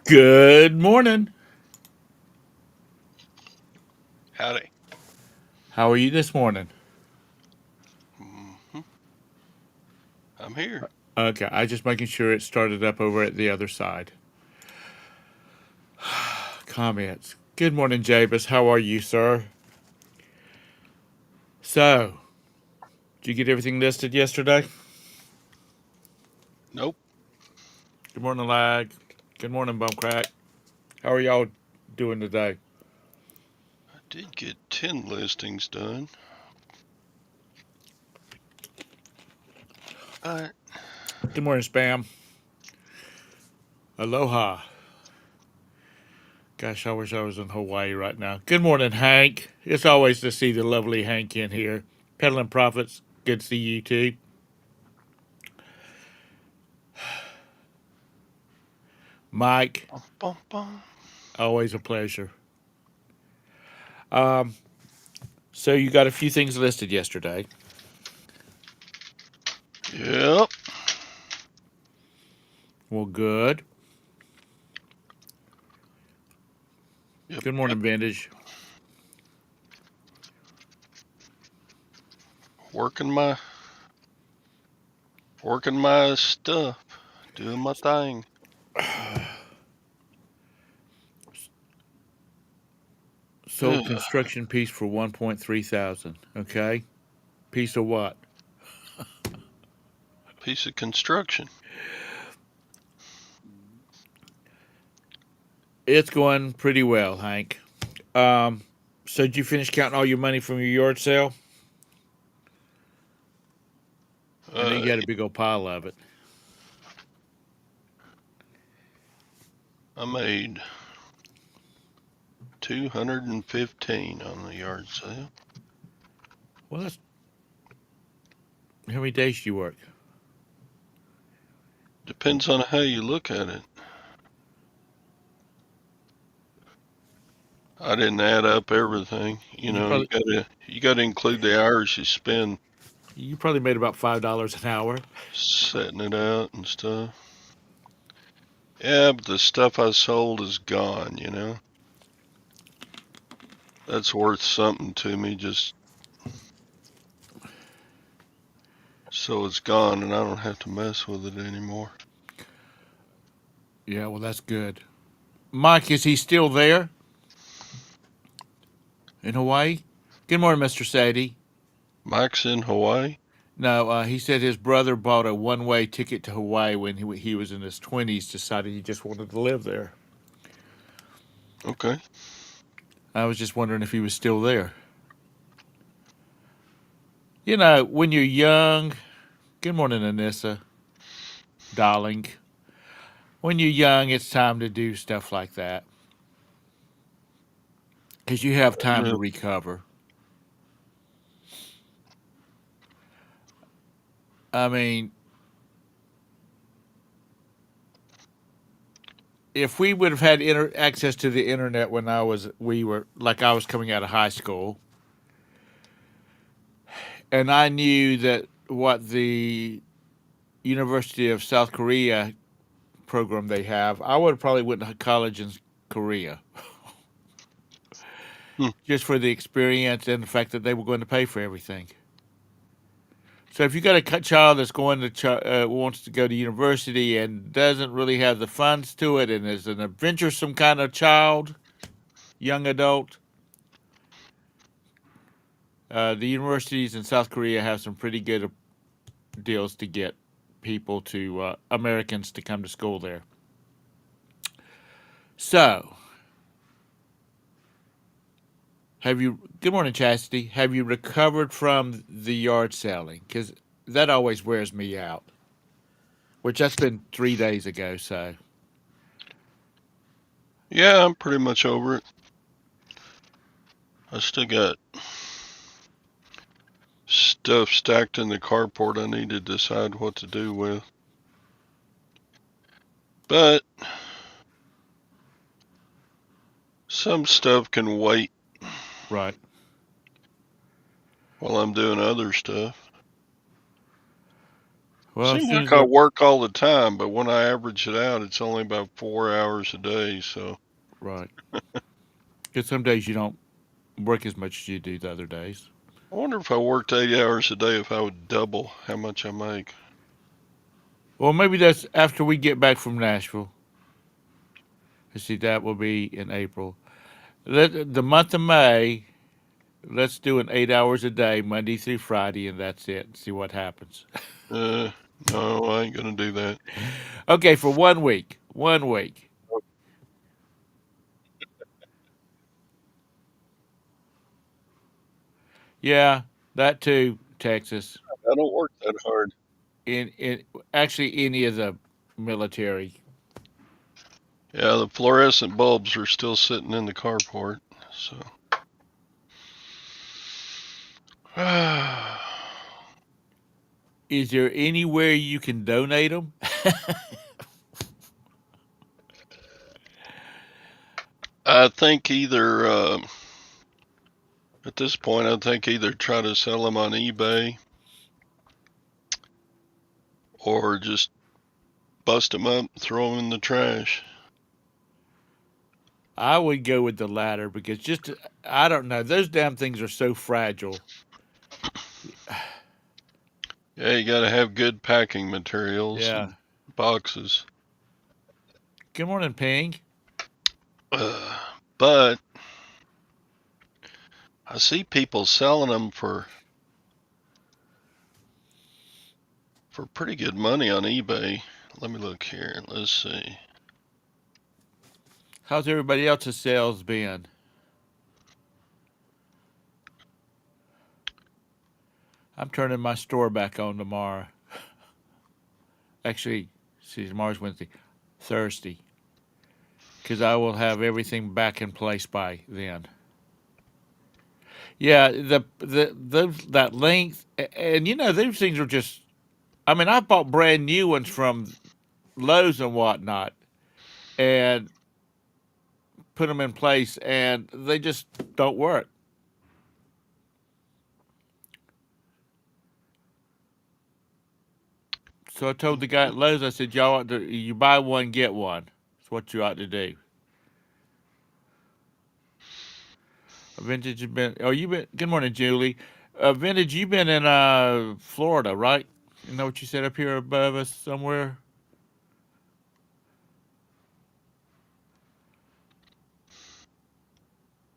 Good morning. Howdy. How are you this morning? hmm I'm here. Okay, I just making sure it started up over at the other side. Comments. Good morning, Jabez. How are you, sir? So, did you get everything listed yesterday? Nope. Good morning, Lag. Good morning, Bumcrack. How are y'all doing today? I did get 10 listings done. I Good morning, Spam. Aloha. Gosh, I wish I was in Hawaii right now. Good morning, Hank. It's always to see the lovely Hank in here. Peddling Profits. Good to see you too. Mike, bum, bum, bum. always a pleasure. Um, So you got a few things listed yesterday. Yep. Well, good. Yep. Good Yep. morning, Vintage. Working my working my stuff. Doing my thing. Sold construction piece for 1.3 thousand. Okay. Piece of what? Piece of construction. It's going pretty well, Hank. Um, so did you finish counting all your money from your yard sale? I know Uh you got a big old pile of it. I made 215 on the yard sale. Well, that's how many days do you work? Depends on how you look at it. I didn't add up everything. You You know, you probably gotta include the hours you spend you probably made about $5 an hour. setting it out and stuff. Yeah, but the stuff I sold is gone, you know? That's worth something to me just so it's gone and I don't have to mess with it anymore. Yeah, well, that's good. Mike, is he still there in Hawaii? Good morning, Mr. Sadie. Mike's in Hawaii? No, he said his brother bought a one-way ticket to Hawaii when he was in his 20s. Decided he just wanted to live there. Okay. I was just wondering if he was still there. You know, when you're young. Good morning, Anissa, darling. When you're young, it's time to do stuff like that because you have time to Yep. recover. I mean, if we would have had access to the internet when I was coming out of high school, and I knew that what the University of South Korea program they have, I would have probably went to college in Korea Hmm. just for the experience and the fact that they were going to pay for everything. So if you got a child that's going to wants to go to university and doesn't really have the funds to it and is an adventuresome kind of child, young adult, the universities in South Korea have some pretty good deals to get people to Americans to come to school there. So, have you? Good morning, Chastity. Have you recovered from the yard selling? Because that always wears me out. Which that's been 3 days ago. So, Yeah, I'm pretty much over it. I still got stuff stacked in the carport I need to decide what to do with. But some stuff can wait right. while I'm doing other stuff. Well, as Seems soon like as I the work all the time, but when I average it out, it's only about 4 hours a day. So right, because some days you don't work as much as you do the other days. I wonder if I worked 8 hours a day, if I would double how much I make. Well, maybe that's after we get back from Nashville. Let's see, that will be in April. The month of May, let's do an 8 hours a day, Monday through Friday, and that's it. And see what happens. Uh, no, I ain't gonna do that. Okay, for 1 week. 1 week. Yeah, that too, Texas. I don't work that hard. In actually any of the military. Yeah, the fluorescent bulbs are still sitting in the carport. So, Is there anywhere you can donate them? I think either at this point, I think either try to sell them on eBay or just bust them up, and throw them in the trash. I would go with the latter because I don't know, those damn things are so fragile. Yeah, you got to have good packing materials Yeah. and boxes. Good morning, Ping. Uh, but I see people selling them for pretty good money on eBay. Let me look here. Let's see. How's everybody else's sales been? I'm turning my store back on tomorrow. Actually, see, tomorrow's Wednesday, Thursday, because I will have everything back in place by then. Yeah, that length, and those things are just. I mean, I bought brand new ones from Lowe's and whatnot, and put them in place, and they just don't work. So I told the guy at Lowe's, I said, "Y'all ought to, you buy one, get one. That's what you ought to do." Vintage has been. Oh, you been. Good morning, Julie. Vintage, you've been in Florida, right? You know what you said up here above us somewhere.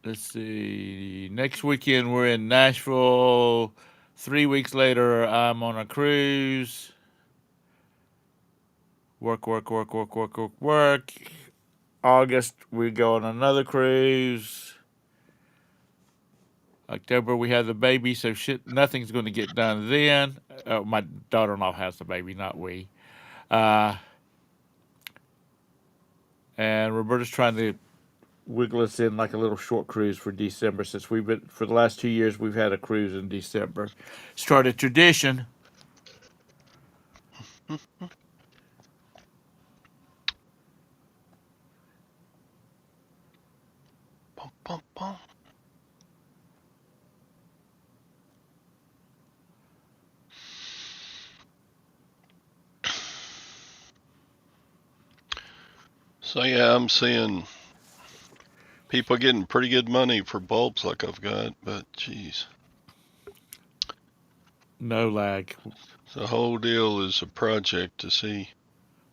Let's see. Next weekend we're in Nashville. 3 weeks later, I'm on a cruise. Work, work, work, work, work, work, work. August we go on another cruise. October we have the baby, so shit, nothing's going to get done then. My daughter-in-law has the baby, not we. Uh, and Roberta's trying to wiggle us in like a little short cruise for December since we've been for the last 2 years we've had a cruise in December. Start a tradition. Bum, bum, bum. So yeah, I'm seeing people getting pretty good money for bulbs like I've got, but geez, No lag. the whole deal is a project to see.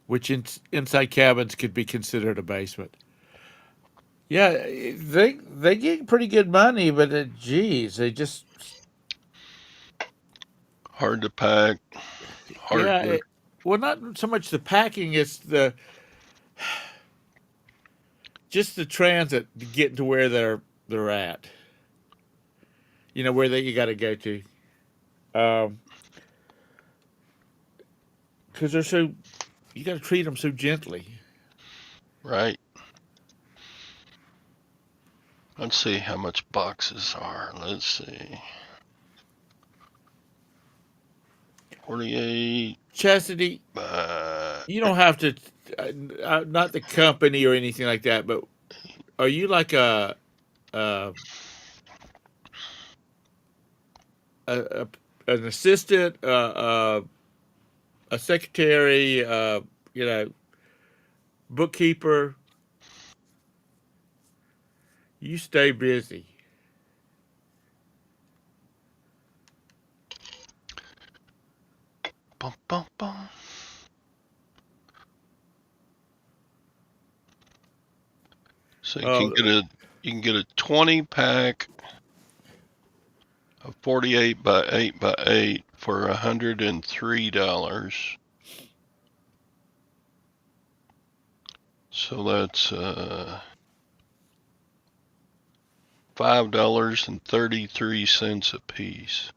Which inside cabins could be considered a basement. Yeah, they get pretty good money, but geez, they just Hard to pack, hard yeah. to. Well, not so much the packing; it's the just the transit to get to where they're at. Where you got to go to, because they're so you got to treat them so gently. Right. Let's see how much boxes are. Let's see. 48. Chastity, you don't have to, not the company or anything like that, but are you like a, a an assistant, a secretary, you know, bookkeeper, you stay busy. Bum, bum, bum. So Oh, you can get a 20 pack of 48 by 8 by 8 for $103. So that's $5.33 a piece.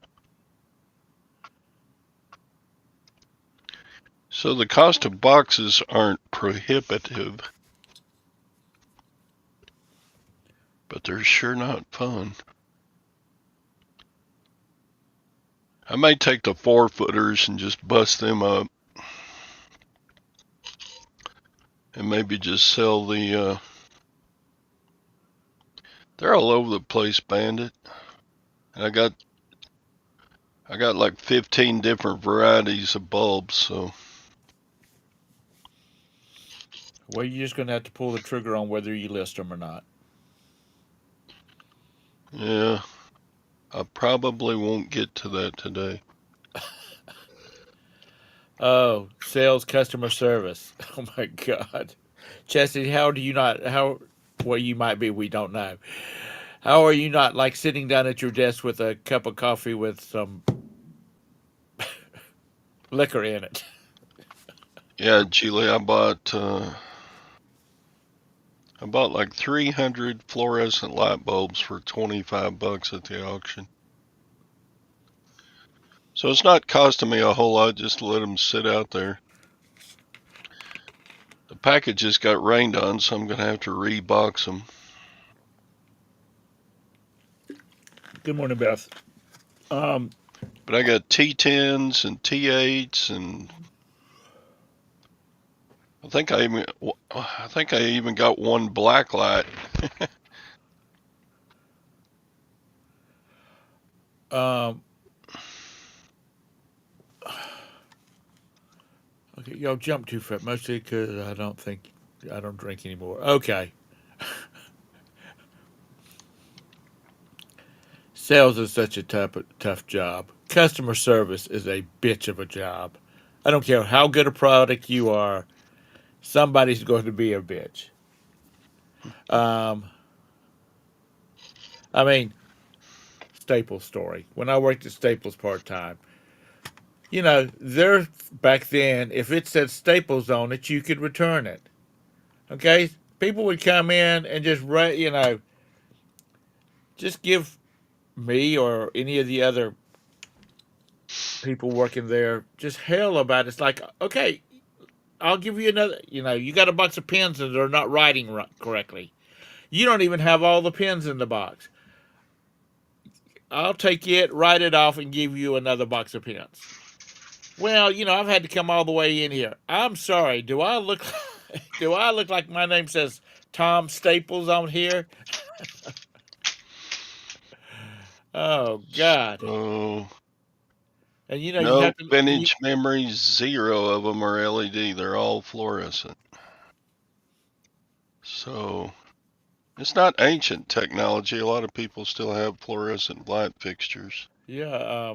So the cost of boxes aren't prohibitive, but they're sure not fun. I may take the 4-footers and just bust them up and maybe just sell the they're all over the place, Bandit. And I got like 15 different varieties of bulbs, so well, you're just going to have to pull the trigger on whether you list them or not. yeah, I probably won't get to that today. Oh, sales, customer service. Oh my God, Chastity, how do you not? How well you might be, we don't know. How are you not like sitting down at your desk with a cup of coffee with some liquor in it? Yeah, Julie, I bought like 300 fluorescent light bulbs for 25 bucks at the auction. So it's not costing me a whole lot just to let them sit out there. The package just got rained on, so I'm going to have to rebox them. Good morning, Beth. Um, But I got T10s and T8s, and I think I even got one black light. um, okay, y'all jump too fast, mostly because I don't drink anymore. Okay, sales is such a tough job. Customer service is a bitch of a job. I don't care how good a product you are, somebody's going to be a bitch. Um, I mean, Staples story. When I worked at Staples part time, you know, there back then, if it said Staples on it, you could return it. Okay, people would come in and just you know, just give me or any of the other people working there just hell about it. It's like, okay, I'll give you another. You know, you got a box of pens and they're not writing correctly. You don't even have all the pens in the box. I'll take it, write it off, and give you another box of pens. Well, you know, I've had to come all the way in here. I'm sorry. Do I look like my name says Tom Staples on here? Oh God. Oh, And you know, you no have to vintage memories, 0 of them are LED. They're all fluorescent. So it's not ancient technology. A lot of people still have fluorescent light fixtures. yeah,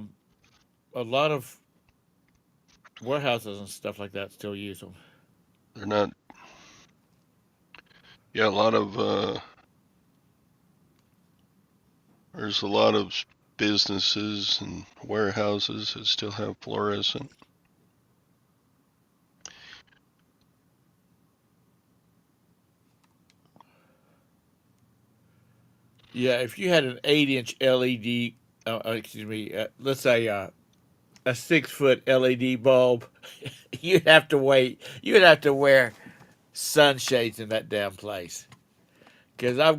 a lot of warehouses and stuff like that still use them. They're not, yeah, a lot of, there's a lot of businesses and warehouses that still have fluorescent. Yeah, if you had an 8-inch LED, excuse me, let's say a 6-foot LED bulb, you'd have to wait. You'd have to wear sunshades in that damn place. Because I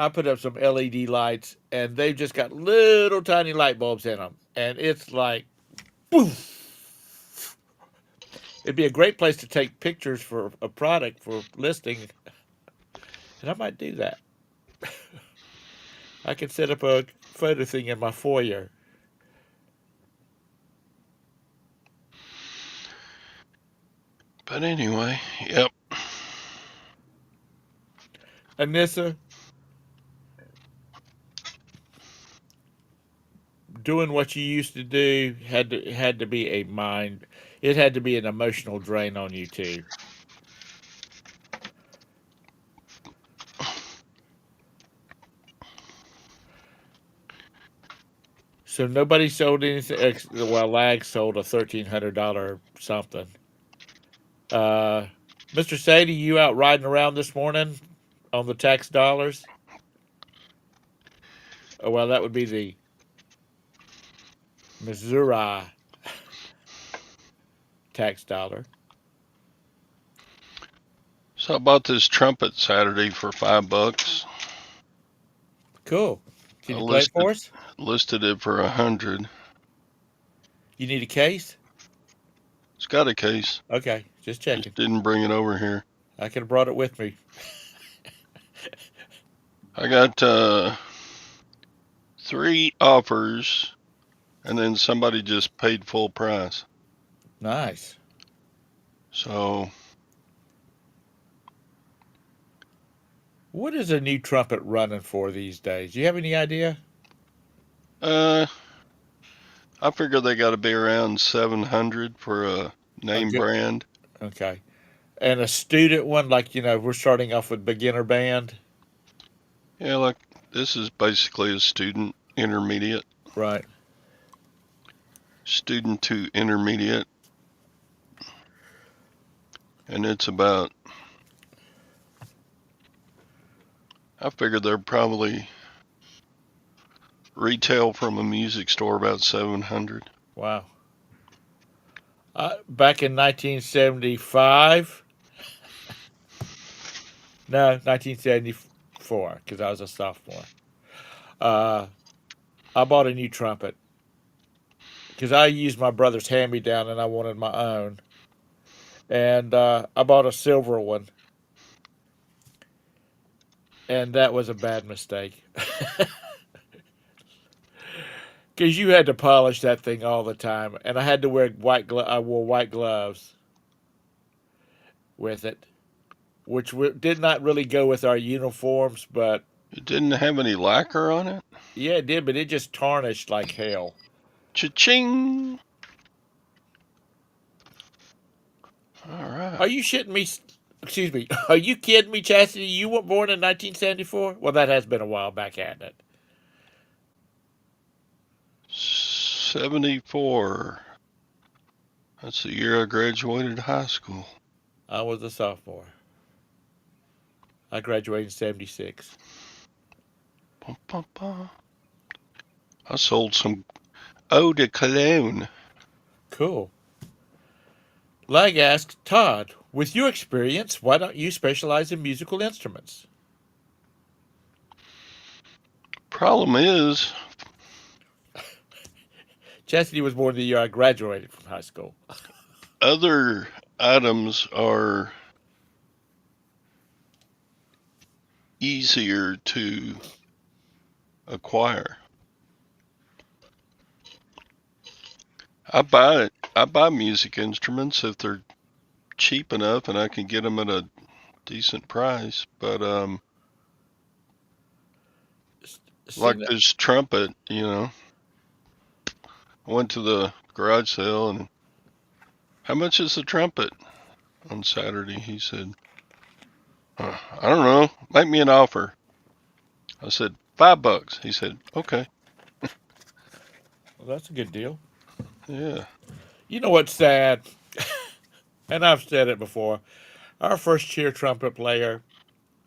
put up some LED lights and they've just got little tiny light bulbs in them. And it's like, poof. It'd be a great place to take pictures for a product for listing. And I might do that. I could set up a photo thing in my foyer. But anyway, yep. Anissa, doing what you used to do had to be a mind. It had to be an emotional drain on you too. So nobody sold anything. Well, Lag sold a $1,300 something. Uh, Mr. Sadie, you out riding around this morning on the tax dollars? Oh, well, that would be the Missouri tax dollar. So I bought this trumpet Saturday for $5. Cool. I Can you play it for us? listed it for 100. You need a case? It's got a case. Okay, just checking. Just didn't bring it over here. I could have brought it with me. I got 3 offers, and then somebody just paid full price. Nice. So What is a new trumpet running for these days? Do you have any idea? I figure they got to be around 700 for a A name good. brand. Okay. And a student one, like, we're starting off with beginner band. Yeah, like this is basically a student intermediate. Right. Student to intermediate. And it's about, I figure they're probably retail from a music store about 700. Wow. Back in 1975. No, 1974, because I was a sophomore. I bought a new trumpet because I used my brother's hand-me-down and I wanted my own. And I bought a silver one, and that was a bad mistake. Because you had to polish that thing all the time, and I had to wear I wore white gloves with it, which did not really go with our uniforms. But It didn't have any lacquer on it. yeah, it did. But it just tarnished like hell. Cha-ching! All right. Are you shitting me? Excuse me. Are you kidding me, Chastity? You were born in 1974? Well, that has been a while back, hasn't it? 74. That's the year I graduated high school. I was a sophomore. I graduated in 76. Bum, bum, bum. I sold some eau de cologne. Cool. Lag asks, Todd, with your experience, why don't you specialize in musical instruments? Problem is, Chastity was born the year I graduated from high school. other items are easier to acquire. I buy music instruments if they're cheap enough and I can get them at a decent price. But like this trumpet, I went to the garage sale and how much is the trumpet on Saturday? He said, I don't know, make me an offer. I said, $5. He said, okay. Well, that's a good deal. Yeah. You know what's sad? And I've said it before. Our first cheer trumpet player,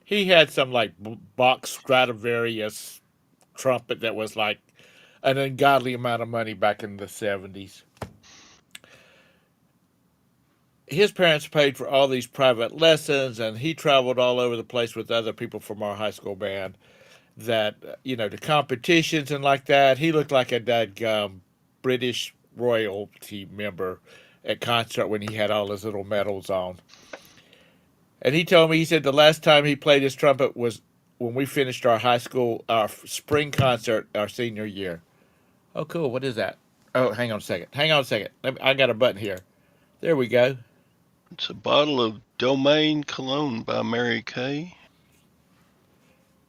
he had some like Bach Stradivarius trumpet that was like an ungodly amount of money back in the 70s. His parents paid for all these private lessons, and he traveled all over the place with other people from our high school band. That to competitions and like that. He looked like a dadgum British royalty member at concert when he had all his little medals on. And he told me, he said the last time he played his trumpet was when we finished our spring concert, our senior year. Oh, cool. What is that? Oh, hang on a second. I got a button here. There we go. It's a bottle of Domaine Cologne by Mary Kay.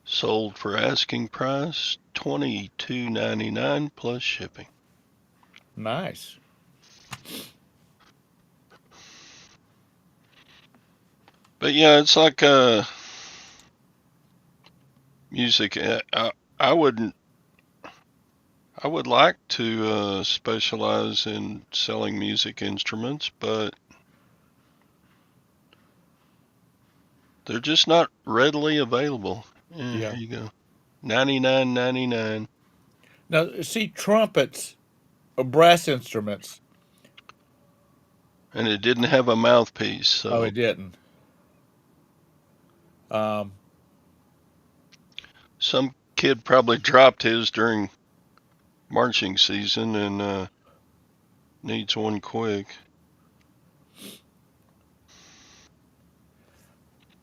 Sold for asking price $22.99 plus shipping. Nice. But yeah, it's like music. I wouldn't. I would like to specialize in selling music instruments, but they're just not readily available. Yeah. Here you go. $99.99. Now, see, trumpets are brass instruments. And it didn't have a mouthpiece, so. Oh, it didn't. Some kid probably dropped his during marching season and needs one quick.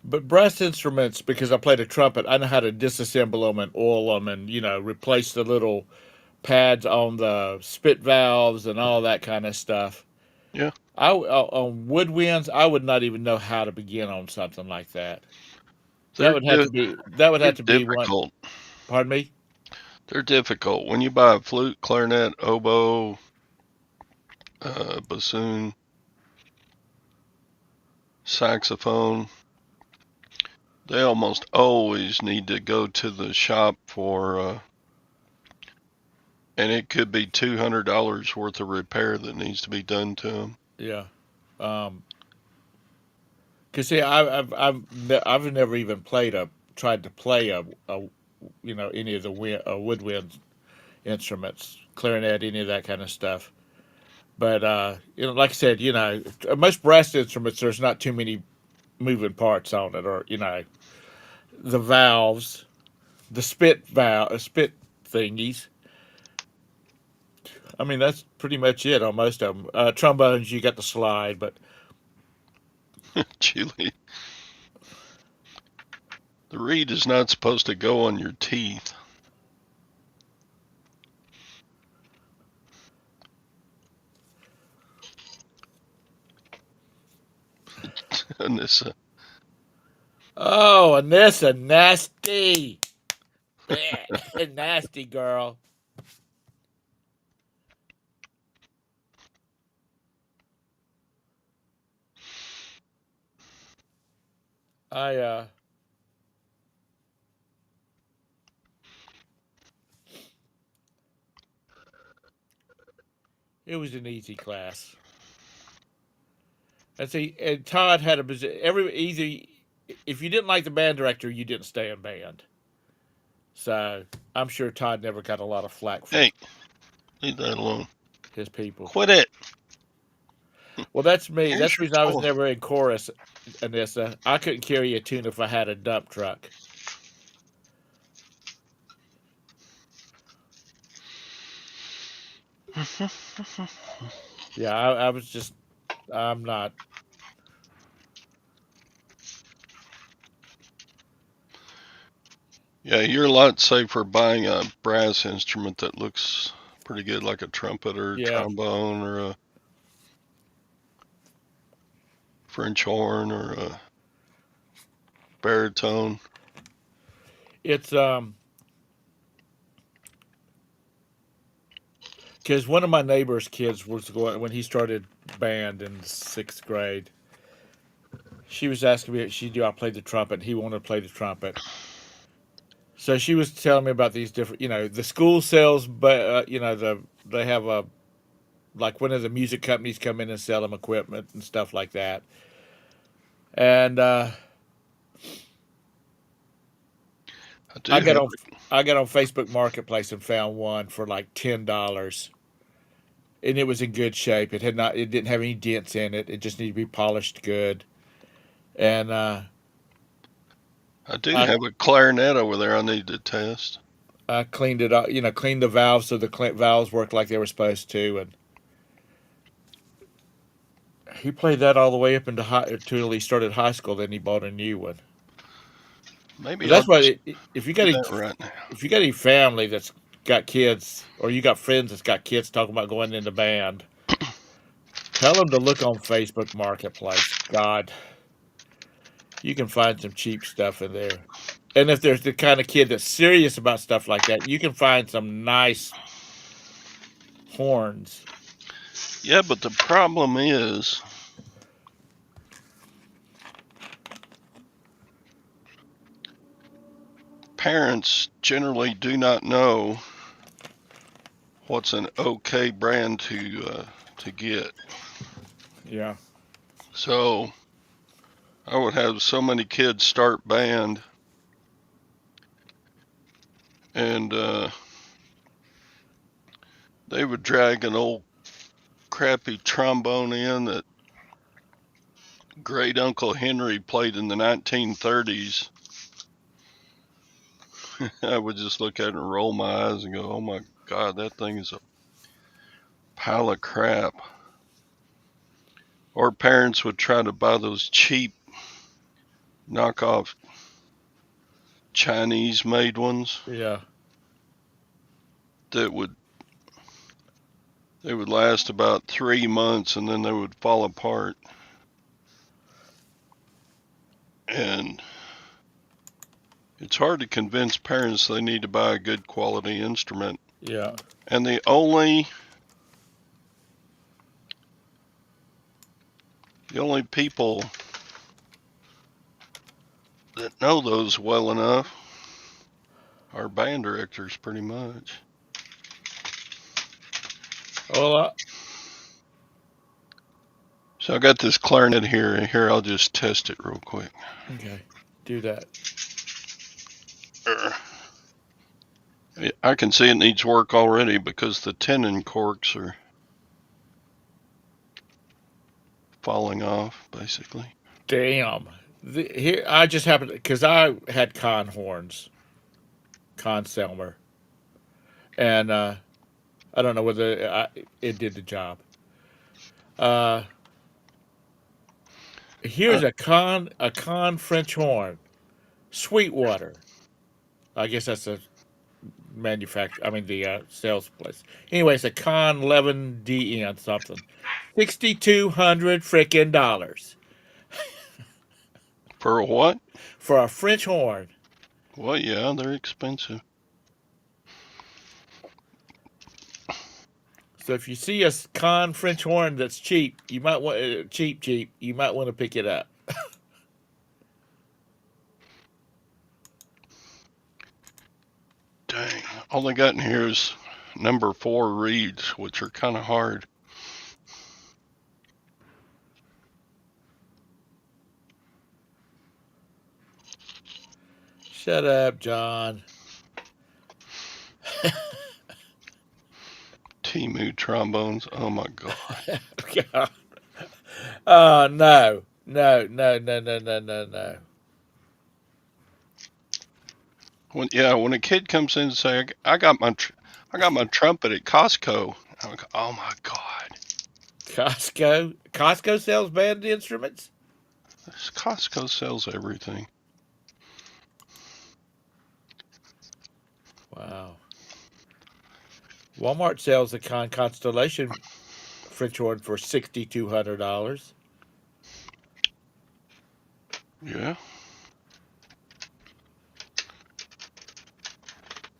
But brass instruments, because I played a trumpet, I know how to disassemble them and oil them and, replace the little pads on the spit valves and all that kind of stuff. Yeah. On woodwinds, I would not even know how to begin on something like that. That would have to be difficult. one. Pardon me? They're difficult. When you buy a flute, clarinet, oboe, bassoon, saxophone, they almost always need to go to the shop for, and it could be $200 worth of repair that needs to be done to them. Yeah. Cause see, I've never even tried to play any of the woodwind instruments, clarinet, any of that kind of stuff. But like I said, most brass instruments, there's not too many moving parts on it, or the valves, the spit thingies. I mean, that's pretty much it on most of them. Trombones, you got the slide, but Julie, the reed is not supposed to go on your teeth. Anissa. Oh, Anissa, nasty. Nasty girl. It was an easy class. And Todd had a position. If you didn't like the band director, you didn't stay in band. So I'm sure Todd never got a lot of flack from leave that alone. His people. Quit it. Well, that's me. That's the reason I was never in chorus, Anissa. I couldn't carry a tune if I had a dump truck. Yeah, I'm not. Yeah, you're a lot safer buying a brass instrument that looks pretty good, like a trumpet or trombone or a French horn or a baritone. It's because one of my neighbor's kids was going when he started band in 6th grade. She was asking me if I played the trumpet. He wanted to play the trumpet. So she was telling me about these different, the school sells, but they have like one of the music companies come in and sell them equipment and stuff like that. And I got on Facebook Marketplace and found one for like $10, and it was in good shape. It didn't have any dents in it. It just needed to be polished good. And I have a clarinet over there I need to test. I cleaned it up, cleaned the valves so the valves worked like they were supposed to, and he played that all the way up until he started high school. Then he bought a new one. Maybe that's why if you got any family that's got kids, or you got friends that's got kids talking about going in the band, Tell them to look on Facebook Marketplace. God, you can find some cheap stuff in there. And if there's the kind of kid that's serious about stuff like that, you can find some nice horns. Yeah, but the problem is parents generally do not know what's an okay brand to get. Yeah. So I would have so many kids start band, and they would drag an old crappy trombone in that great Uncle Henry played in the 1930s. I would just look at it and roll my eyes and go, oh my God, that thing is a pile of crap. Or parents would try to buy those cheap knockoff Chinese made ones Yeah. that would last about 3 months and then they would fall apart. And it's hard to convince parents they need to buy a good quality instrument. Yeah. And the only people that know those well enough are band directors, pretty much. Well, So I got this clarinet here. Here, I'll just test it real quick. okay. Do that. I can see it needs work already because the tenon corks are falling off, basically. Damn. Here, I just happened because I had con horns, con Selmer, and I don't know whether it did the job. Here's a con French horn, Sweetwater. I guess that's a manufacturer. I mean the sales place. Anyway, it's a con 11DN something, $6,200 frickin' dollars For a what? for a French horn. Well, yeah, they're expensive. So if you see a con French horn that's cheap, you might want cheap. You might want to pick it up. Dang, all I got in here is number 4 reeds, which are kind of hard. Shut up, John. Temu trombones. Oh my God. God. Oh no, no, no, no, no, no, no, no. When a kid comes in and say, I got my trumpet at Costco. I'm like, oh my God. Costco sells band instruments. Costco sells everything. Wow. Walmart sells a Constellation French horn for $6,200. Yeah.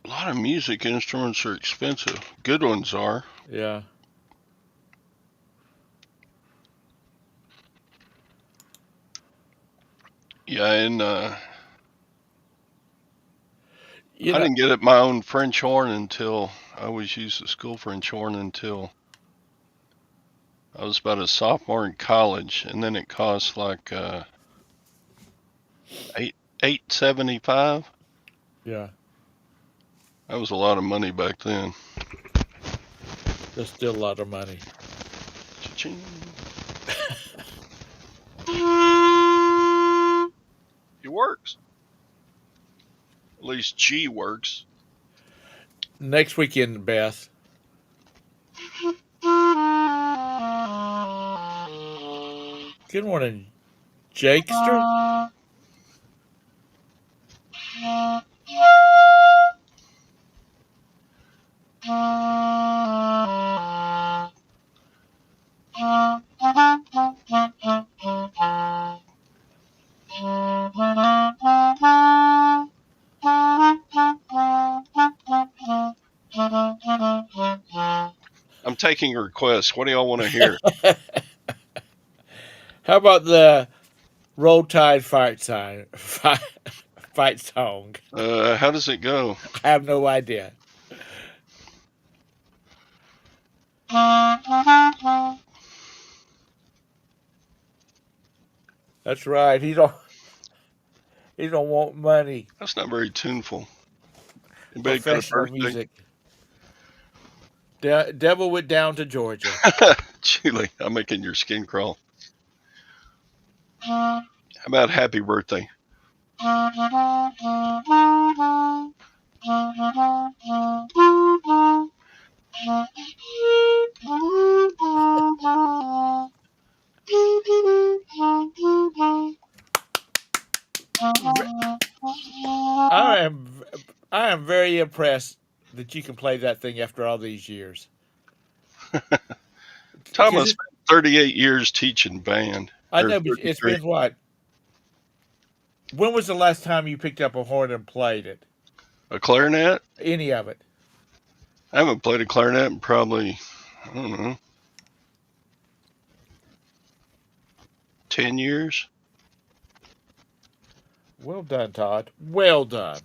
A lot of music instruments are expensive. Good ones are. Yeah. Yeah, and I didn't get my own French horn until I was used the school French horn until I was about a sophomore in college, and then it cost like $8.75. Yeah. That was a lot of money back then. That's still a lot of money. Cha-ching. It works. At least G works. Next weekend, Beth. Good morning, Jakester. I'm taking requests. What do y'all want to hear? How about the Roll Tide fight song? Fight song. How does it go? I have no idea. That's right. He don't want money. That's not very tuneful. Anybody got a Professional birthday? music. Devil went down to Georgia. Julie, I'm making your skin crawl. How about happy birthday? I am very impressed that you can play that thing after all these years. Thomas spent 38 years teaching band. I know, but it's been what? When was the last time you picked up a horn and played it? A clarinet? Any of it? I haven't played a clarinet in probably, I don't know, 10 years. Well done, Todd. Well done.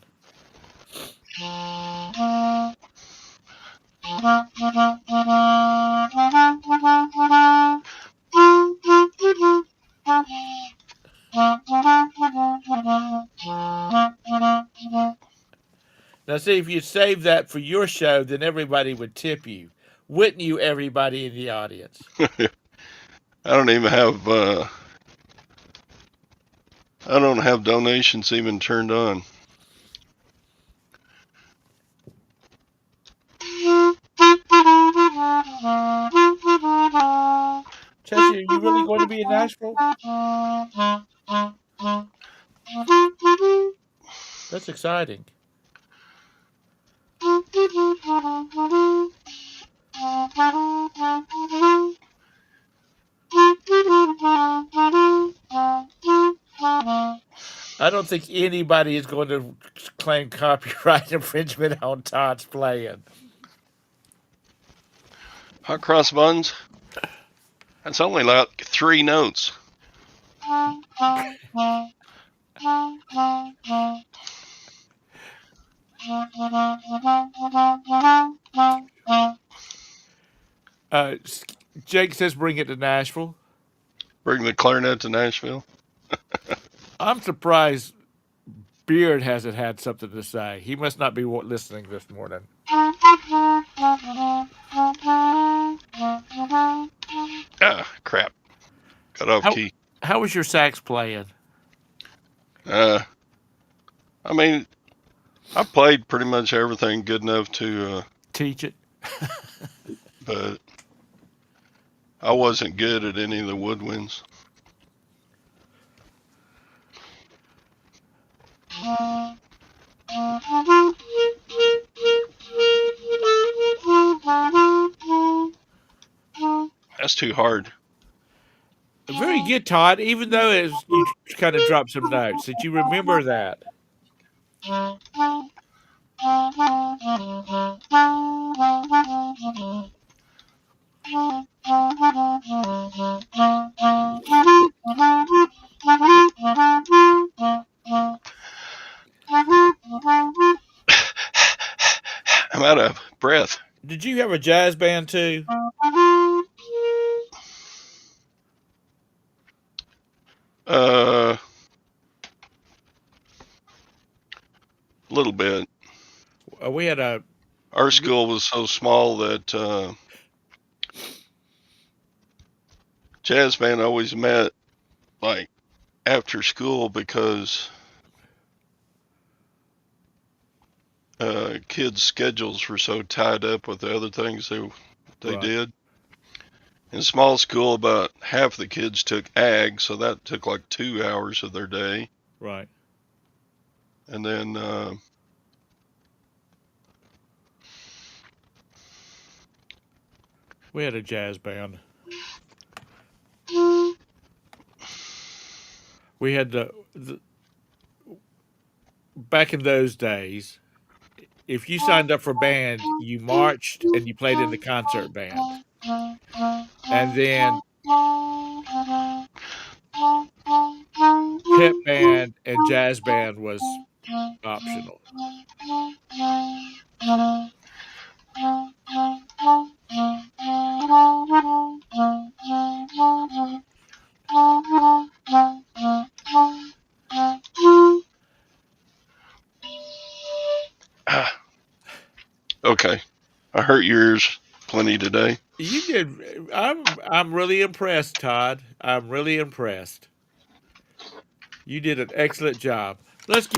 Now, see, if you save that for your show, then everybody would tip you. Wouldn't you, everybody in the audience? I don't even have, I don't have donations even turned on. Chelsea, are you really going to be in Nashville? That's exciting. I don't think anybody is going to claim copyright infringement on Todd's playing. Hot cross buns? That's only like 3 notes. Jake says bring it to Nashville. Bring the clarinet to Nashville. I'm surprised Beard hasn't had something to say. He must not be listening this morning. Ah, crap. Got off key. How was your sax playing? I mean, I played pretty much everything good enough to teach it. But I wasn't good at any of the woodwinds. That's too hard. Very good, Todd. Even though you kind of dropped some notes, did you remember that? I'm out of breath. Did you have a jazz band too? A little bit. We had our school was so small that jazz band always met like after school because kids' schedules were so tied up with the other things they did. In small school, about half the kids took ag, so that took like 2 hours of their day. Right. And then we had a jazz band. We had the back in those days, if you signed up for band, you marched and you played in the concert band. And then pep band and jazz band was optional. Okay. I hurt yours plenty today. You did. I'm really impressed, Todd. I'm really impressed. You did an excellent job. Let's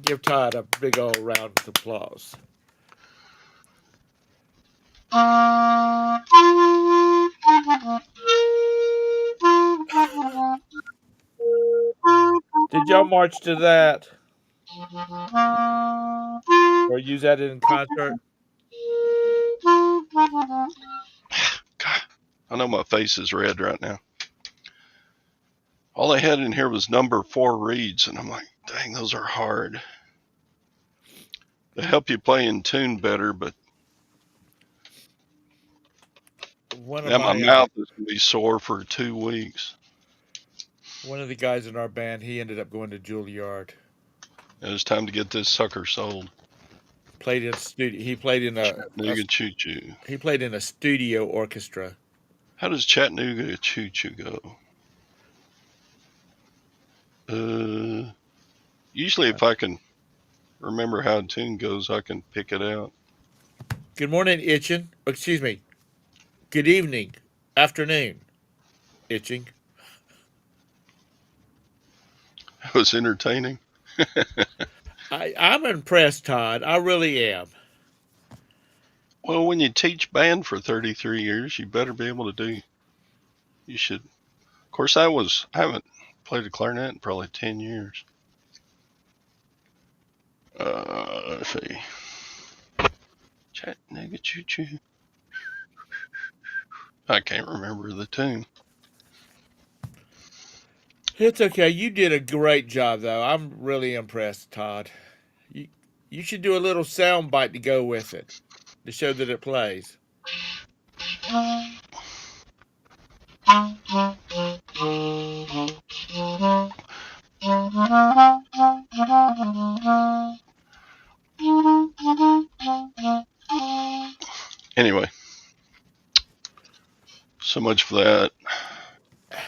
give Todd a big old round of applause. Did y'all march to that or use that in concert? God, I know my face is red right now. All I had in here was number 4 reeds, and I'm like, dang, those are hard. They help you play in tune better, but now my mouth is going to be sore for 2 weeks. One of the guys in our band, he ended up going to Juilliard. It was time to get this sucker sold. Played in studio. He played in Chattanooga Choo Choo. He played in a studio orchestra. How does Chattanooga Choo Choo go? Usually, if I can remember how a tune goes, I can pick it out. Good morning, Itching. Excuse me. Good evening, afternoon, Itching. That was entertaining. I'm impressed, Todd. I really am. Well, when you teach band for 33 years, you better be able to do. You should. Of course, I haven't played the clarinet in probably 10 years. Let's see. Chattanooga Choo Choo. I can't remember the tune. It's okay. You did a great job, though. I'm really impressed, Todd. You should do a little sound bite to go with it to show that it plays. Anyway, so much for that.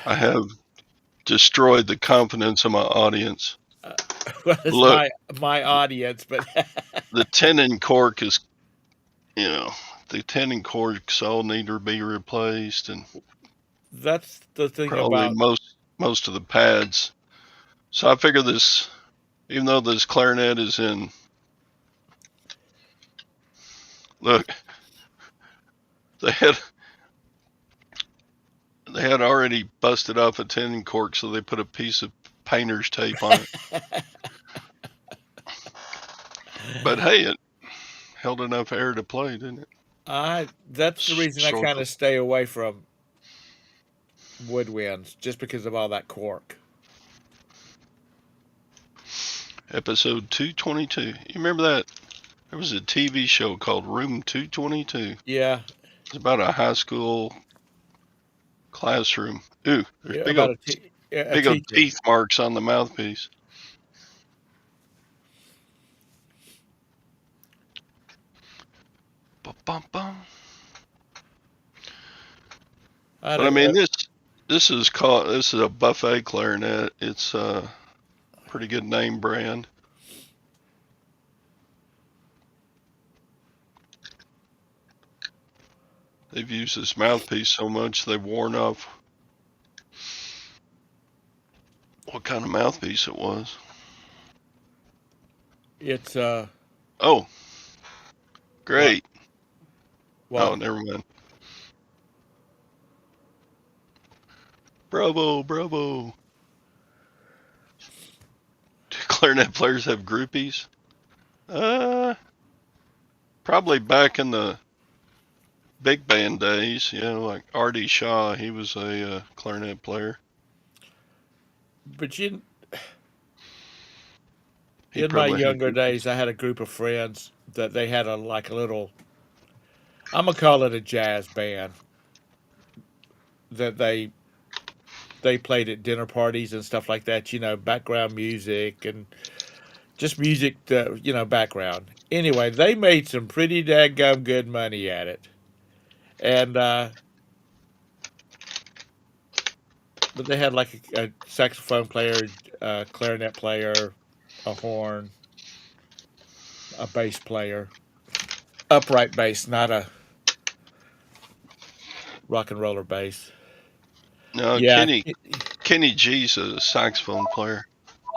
I have destroyed the confidence of my audience. Well, it's look, my audience, but the tenon cork is, the tenon corks all need to be replaced, and that's the thing probably about most of the pads. So I figure this, even though this clarinet is in, look, they had already busted off a tenon cork, so they put a piece of painter's tape on it. But hey, it held enough air to play, didn't it? That's the reason I kind of stay away from woodwinds, just because of all that cork. Episode 222. You remember that? There was a TV show called Room 222. Yeah. It's about a high school classroom. Ooh, there's big old teeth marks on the mouthpiece. Bum. But I mean, this is a buffet clarinet. It's a pretty good name brand. They've used this mouthpiece so much they've worn off what kind of mouthpiece it was. It's oh, great. What? Oh, never mind. Bravo. Do clarinet players have groupies? Probably back in the big band days, like Artie Shaw, he was a clarinet player. But He In my probably had younger days, I had a group of friends that they had a little. I'm gonna call it a jazz band that they played at dinner parties and stuff like that. You know, background music and just music. Background. Anyway, they made some pretty daggum good money at it, and but they had like a saxophone player, a clarinet player, a horn, a bass player, upright bass, not a rock and roller bass. No, Yeah, Kenny G's a saxophone player.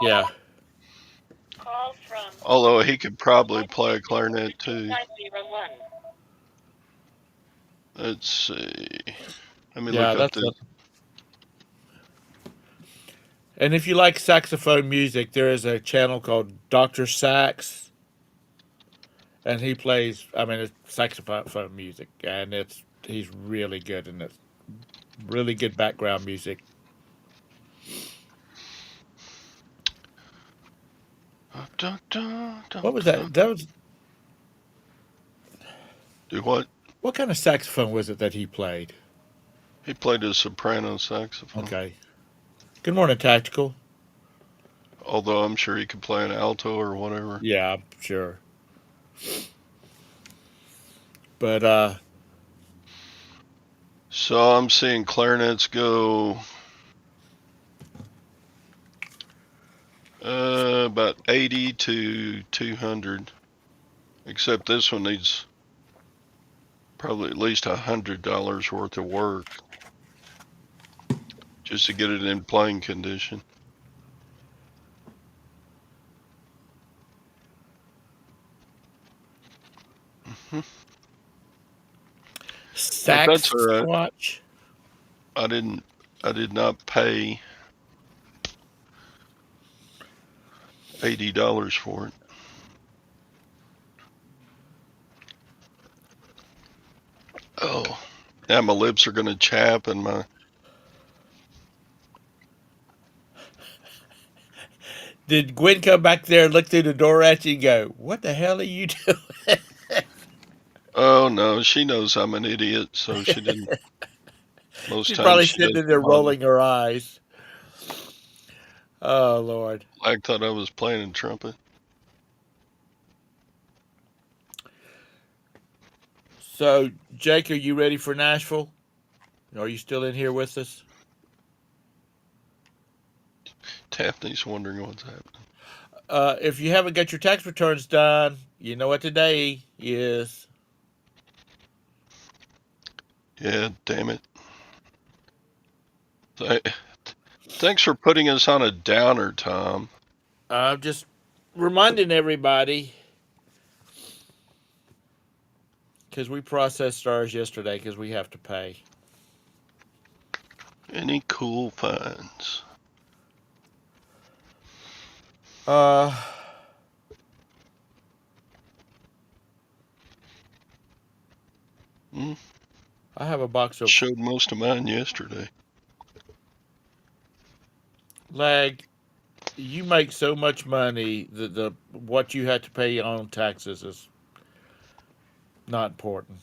yeah. Although he could probably play a clarinet too. Let's see. Let me Yeah, look up that's the. And if you like saxophone music, there is a channel called Dr. Sax, and he plays. I mean, it's saxophone music, and he's really good, and it's really good background music. What was that? That was Do what? what kind of saxophone was it that he played? He played a soprano saxophone. Okay. Good morning, Tactical. Although I'm sure he could play an alto or whatever. Yeah, I'm sure. But So I'm seeing clarinets go about 80 to 200. Except this one needs probably at least $100 worth of work just to get it in playing condition. Sax That's all right. Squatch. I did not pay $80 for it. Oh, now my lips are gonna chap and my. Did Gwen come back there and look through the door at you and go, "What the hell are you doing?" Oh no, she knows I'm an idiot, so she didn't. Most She's times probably she sitting doesn't in there bother. rolling her eyes. Oh Lord. I thought I was playing a trumpet. So, Jake, are you ready for Nashville? Are you still in here with us? Daphne's wondering what's happening. If you haven't got your tax returns done, you know what today is. Yeah, damn it. Thanks for putting us on a downer, Tom. I'm just reminding everybody because we processed ours yesterday because we have to pay. Any cool finds? I have a box of Showed most of mine yesterday. Lag. You make so much money that the what you have to pay on taxes is not important.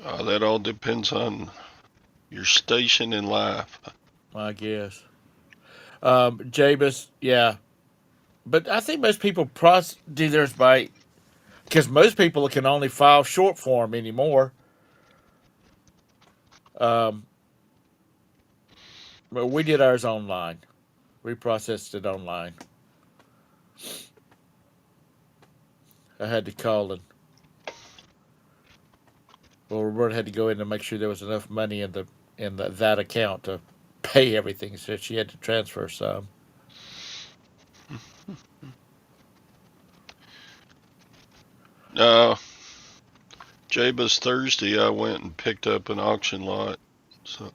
That all depends on your station in life. I guess. Jabus, yeah. But I think most people do theirs by because most people can only file short form anymore. But we did ours online. We processed it online. I had to call and Roberta had to go in and make sure there was enough money in that account to pay everything. So she had to transfer some. Jabus Thursday, I went and picked up an auction lot. So,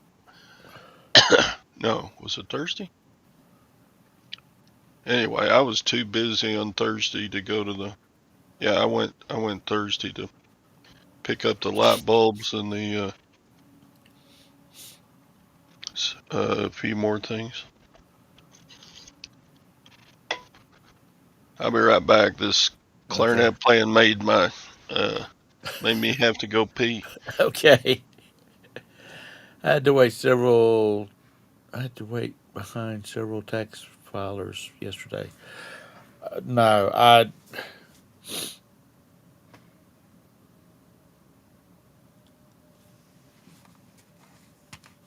no, was it Thursday? Anyway, I was too busy on Thursday to go to the. Yeah, I went Thursday to pick up the light bulbs and the a few more things. I'll be right back. This clarinet playing made me have to go pee. Okay. I had to wait behind several tax filers yesterday. No,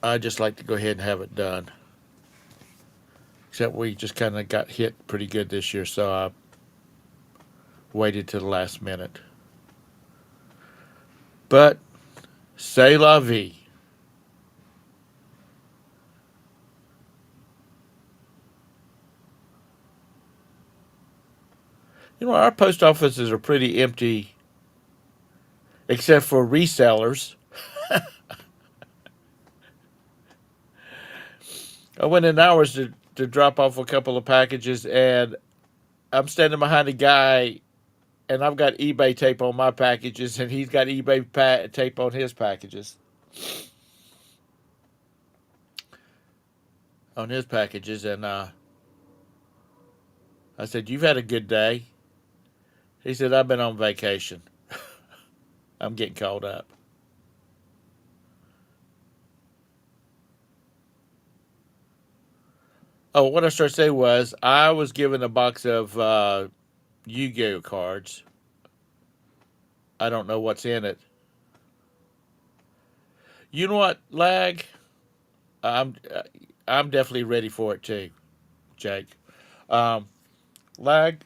I just like to go ahead and have it done. Except we just kind of got hit pretty good this year, so I waited to the last minute. But c'est la vie. You know, our post offices are pretty empty, except for resellers. I went in hours to drop off a couple of packages, and I'm standing behind a guy, and I've got eBay tape on my packages, and he's got eBay tape on his packages. And I said, "You've had a good day." He said, "I've been on vacation. I'm getting called up." Oh, what I started to say was I was given a box of Yu-Gi-Oh cards. I don't know what's in it. You know what, Lag? I'm I'm definitely ready for it too, Jake. Um, Lag,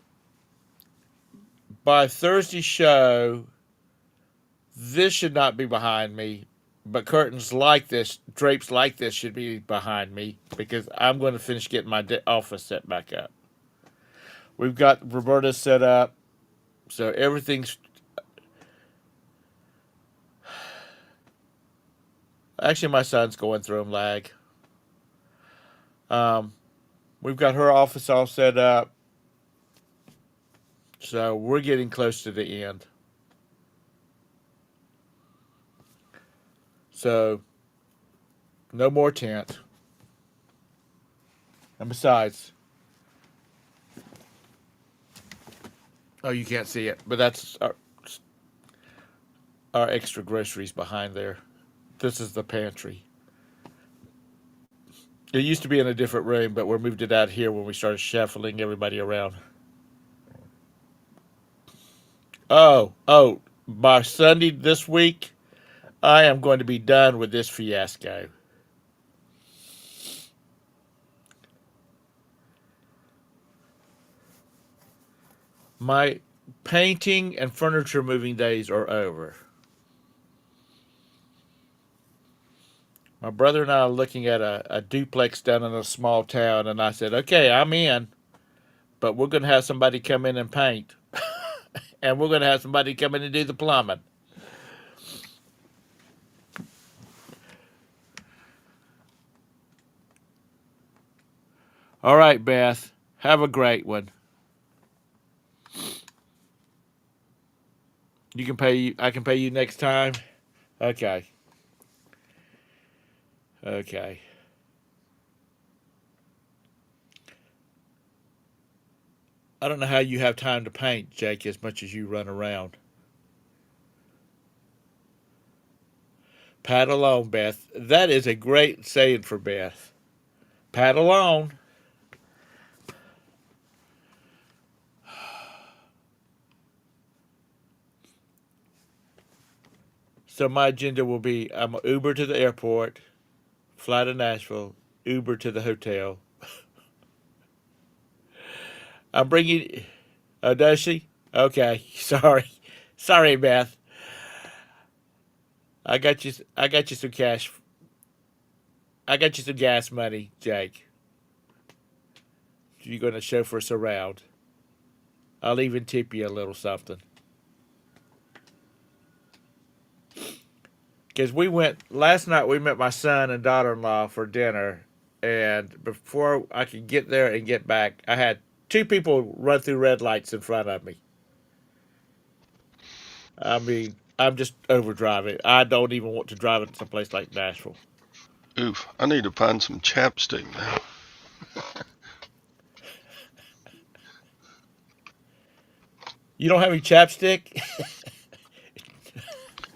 by Thursday's show, this should not be behind me, but curtains like this, drapes like this should be behind me because I'm going to finish getting my office set back up. We've got Roberta set up, so everything's. Actually, my son's going through them, Lag. We've got her office all set up, so we're getting close to the end. So, no more tent. And besides, oh, you can't see it, but that's our extra groceries behind there. This is the pantry. It used to be in a different room, but we moved it out here when we started shuffling everybody around. Oh, by Sunday this week, I am going to be done with this fiasco. My painting and furniture moving days are over. My brother and I are looking at a duplex down in a small town, and I said, "Okay, I'm in, but we're going to have somebody come in and paint, and we're going to have somebody come in and do the plumbing." All right, Beth. Have a great one. You can pay you. I can pay you next time. Okay. Okay. I don't know how you have time to paint, Jake, as much as you run around. Paddle on, Beth. That is a great saying for Beth. Paddle on. So my agenda will be I'm an Uber to the airport, fly to Nashville, Uber to the hotel. I'm bringing. Oh, does she? Okay. Sorry, Beth. I got you. I got you some cash. I got you some gas money, Jake. You're going to chauffeur us around. I'll even tip you a little something. Because last night we met my son and daughter-in-law for dinner, and before I could get there and get back, I had two people run through red lights in front of me. I mean, I'm just overdriving. I don't even want to drive it to someplace like Nashville. Oof, I need to find some chapstick now. You don't have any chapstick?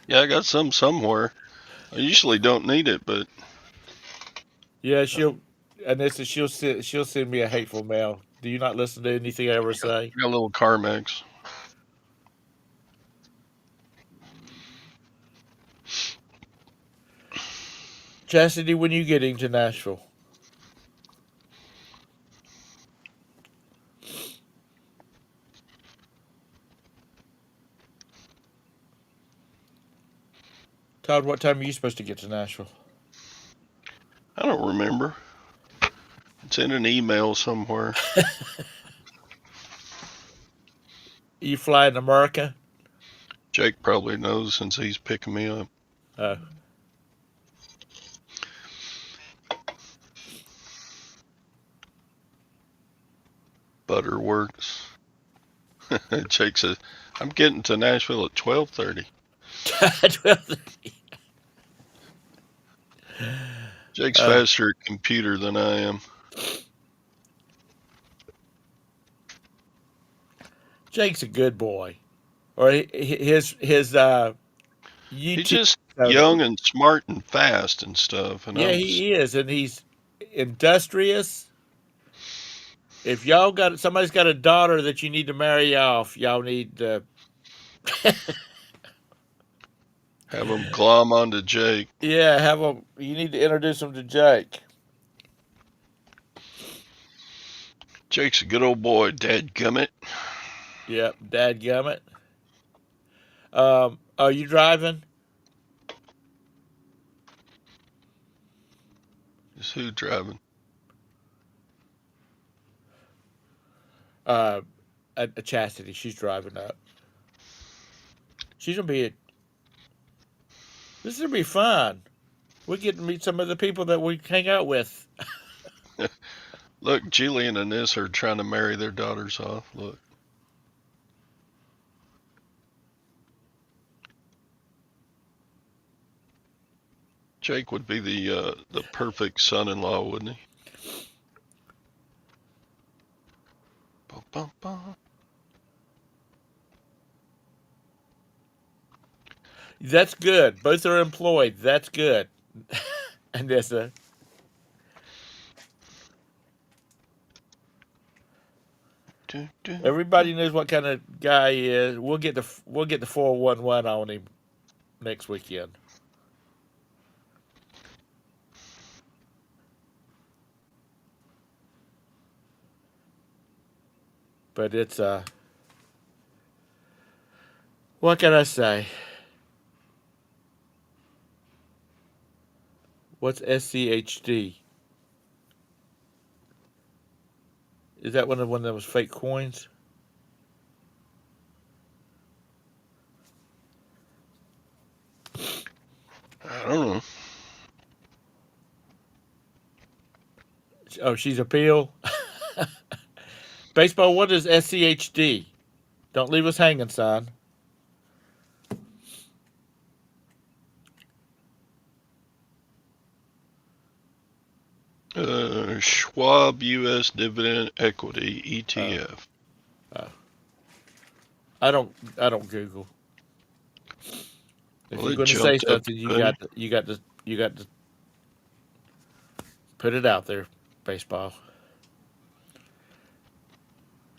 Yeah, I got some somewhere. I usually don't need it, but Yeah, she'll send me a hateful mail. Do you not listen to anything I ever say? I got a little Carmex. Chastity, when you getting to Nashville? Todd, what time are you supposed to get to Nashville? I don't remember. It's in an email somewhere. You flying to America? Jake probably knows since he's picking me up. Oh. Butterworks. Jake says, I'm getting to Nashville at 12:30. 12:30. Jake's faster at computer than I am. Jake's a good boy. Or his YouTube. He's just young and smart and fast and stuff. And yeah, he is, and he's industrious. If somebody's got a daughter that you need to marry off, y'all need to have them glom onto Jake. Yeah, you need to introduce them to Jake. Jake's a good old boy, dadgummit. Yep, dadgummit. Are you driving? Is who driving? A Chastity. She's driving up. She's gonna be. This is gonna be fun. We get to meet some of the people that we hang out with. Look, Jillian and this are trying to marry their daughters off. Look. Jake would be the perfect son-in-law, wouldn't he? Bum, bum, bum. That's good. Both are employed. That's good. And there's everybody knows what kind of guy he is. We'll get the 411 on him next weekend. But it's what can I say? What's SCHD? Is that one of those fake coins? I don't know. Oh, she's appeal. Baseball, what is SCHD? Don't leave us hanging, son. Schwab U.S. Dividend Equity ETF. I don't Google. If you're going to say something, you got to put it out there. Baseball.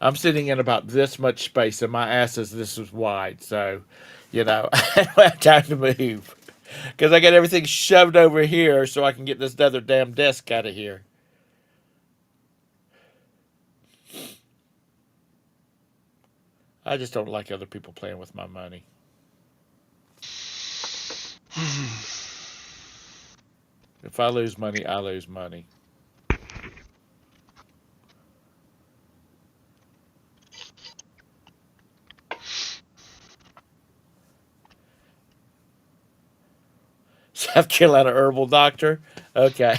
I'm sitting in about this much space, and my ass is this wide, so I don't have time to move because I got everything shoved over here so I can get this other damn desk out of here. I just don't like other people playing with my money. If I lose money, I lose money. South Carolina herbal doctor. Okay.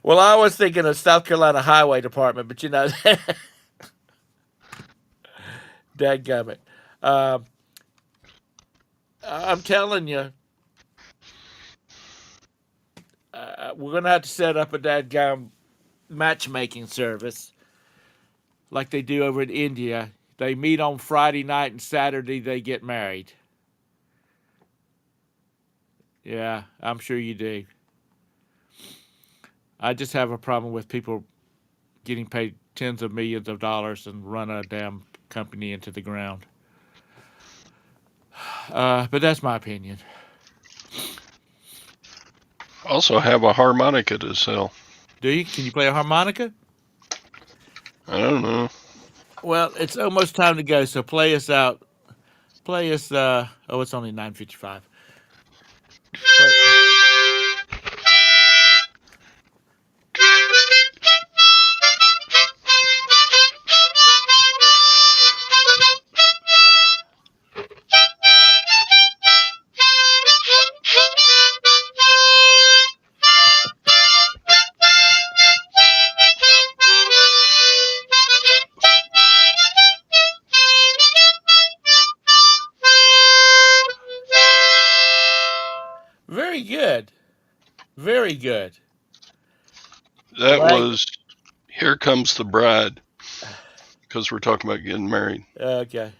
Well, I was thinking of South Carolina Highway Department, but dadgummit. I'm telling you, we're gonna have to set up a dadgum matchmaking service like they do over in India. They meet on Friday night and Saturday they get married. Yeah, I'm sure you do. I just have a problem with people getting paid tens of millions of dollars and run a damn company into the ground. But that's my opinion. Also have a harmonica to sell. Do you? Can you play a harmonica? I don't know. Well, it's almost time to go, so play us out. Play us. Oh, it's only 9:55. Very good. Very good. That was Here Comes the Bride, because we're talking about getting married. Okay.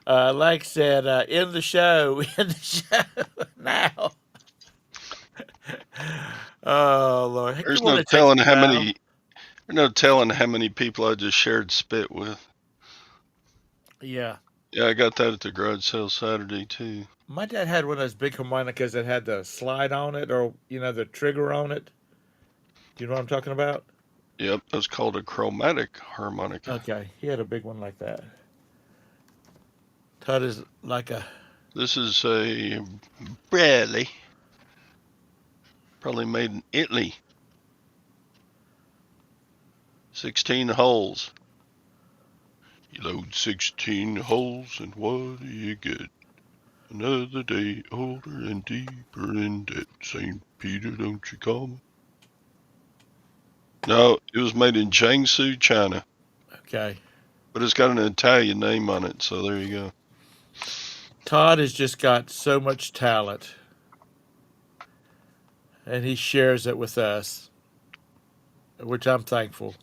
Like I said, end the show. End the show now. Oh Lord! There's no telling how many people I just shared spit with. Yeah. Yeah, I got that at the garage sale Saturday too. My dad had one of those big harmonicas that had the slide on it, or the trigger on it. Do you know what I'm talking about? Yep, that's called a chromatic harmonica. Okay, he had a big one like that. Todd is like a. This is a Bradley, probably made in Italy. 16 holes. You load 16 holes, and what do you get? Another day older and deeper in debt. St. Peter, don't you call me? No, it was made in Jiangsu, China. Okay. But it's got an Italian name on it, so there you go. Todd has just got so much talent, and he shares it with us, which I'm thankful.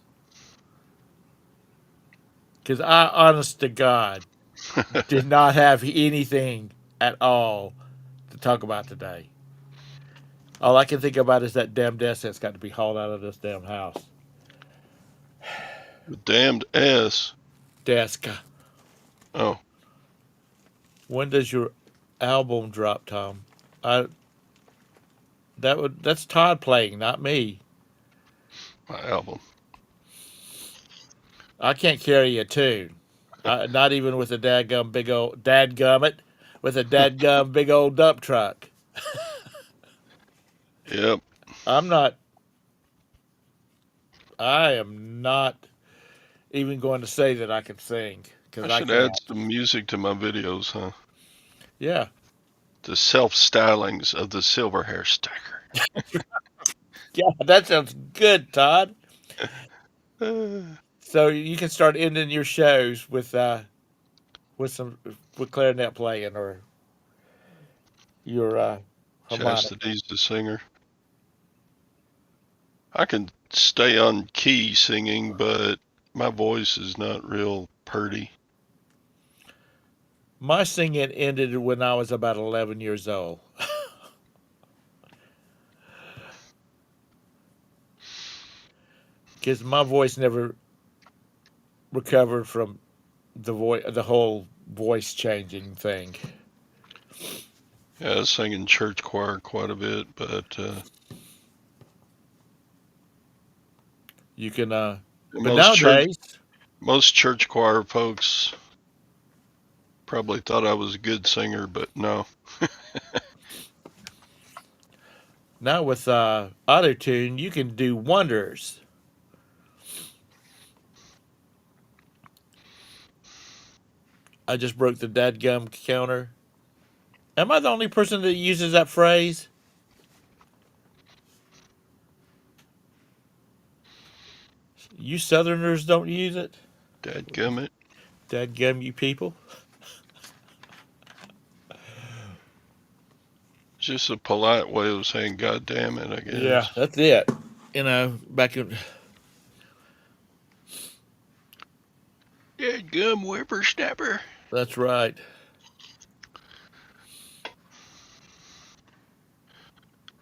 Because I, honest to God, did not have anything at all to talk about today. All I can think about is that damn desk that's got to be hauled out of this damn house. The damned ass. Desk. Oh. When does your album drop, Tom? That's Todd playing, not me. My album. I can't carry a tune. Not even with a dadgum big old dadgummit, with a dadgum big old dump truck. Yep. I am not even going to say that I can sing. I should add some music to my videos, huh? Yeah. The self-stylings of the silver hair stacker. Yeah, that sounds good, Todd. So you can start ending your shows with clarinet playing or your harmonic. Chastity's the singer. I can stay on key singing, but my voice is not real purty. My singing ended when I was about 11 years old. Because my voice never recovered from the whole voice changing thing. Yeah, I sang in church choir quite a bit, but you can but nowadays most church choir folks probably thought I was a good singer, but no. Now with auto-tune, you can do wonders. I just broke the dadgum counter. Am I the only person that uses that phrase? You Southerners don't use it? Dadgum it. Dadgum you people. It's just a polite way of saying "God damn it," I guess. Yeah, that's it. You know, back in. Dead gum whippersnapper. That's right.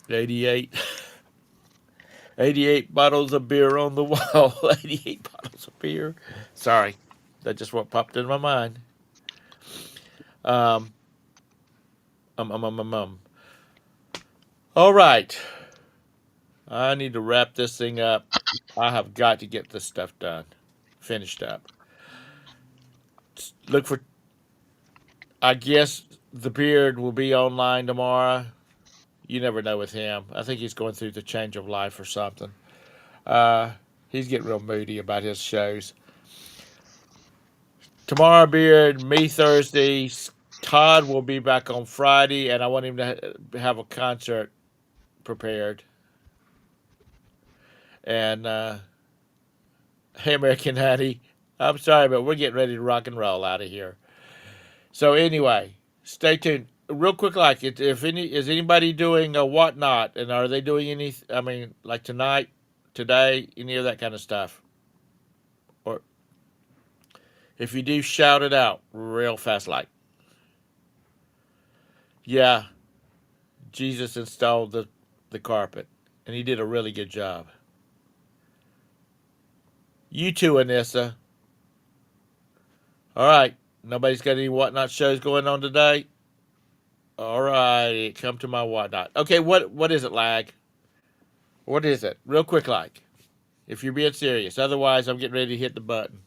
$88. 88 bottles of beer on the wall. 88 bottles of beer. Sorry, that's just what popped into my mind. Um. All right. I need to wrap this thing up. I have got to get this stuff done, finished up. Look for. I guess the beard will be online tomorrow. You never know with him. I think he's going through the change of life or something. He's getting real moody about his shows. Tomorrow, Beard, me Thursday. Todd will be back on Friday, and I want him to have a concert prepared. And hey, American Hattie, I'm sorry, but we're getting ready to rock and roll out of here. So anyway, stay tuned. Real quick, like if any is anybody doing a whatnot, and are they doing any? I mean, like tonight, today, any of that kind of stuff. Or if you do, shout it out real fast, like. Yeah, Jesus installed the carpet, and he did a really good job. You too, Anissa. All right. Nobody's got any whatnot shows going on today? All right. Come to my whatnot. Okay, what is it, Lag? What is it? Real quick, like. If you're being serious. Otherwise, I'm getting ready to hit the button.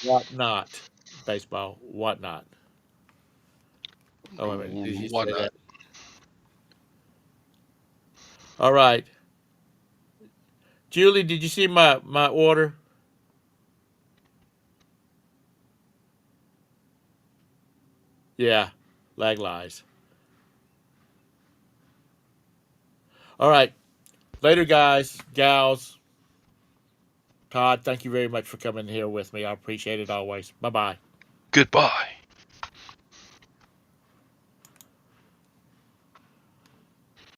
Whatnot. Baseball. Whatnot. Oh, wait a minute. Did he say that? All right. Julie, did you see my order? Yeah. Lag lies. All right. Later, guys, gals. Todd, thank you very much for coming here with me. I appreciate it always. Bye-bye. Goodbye.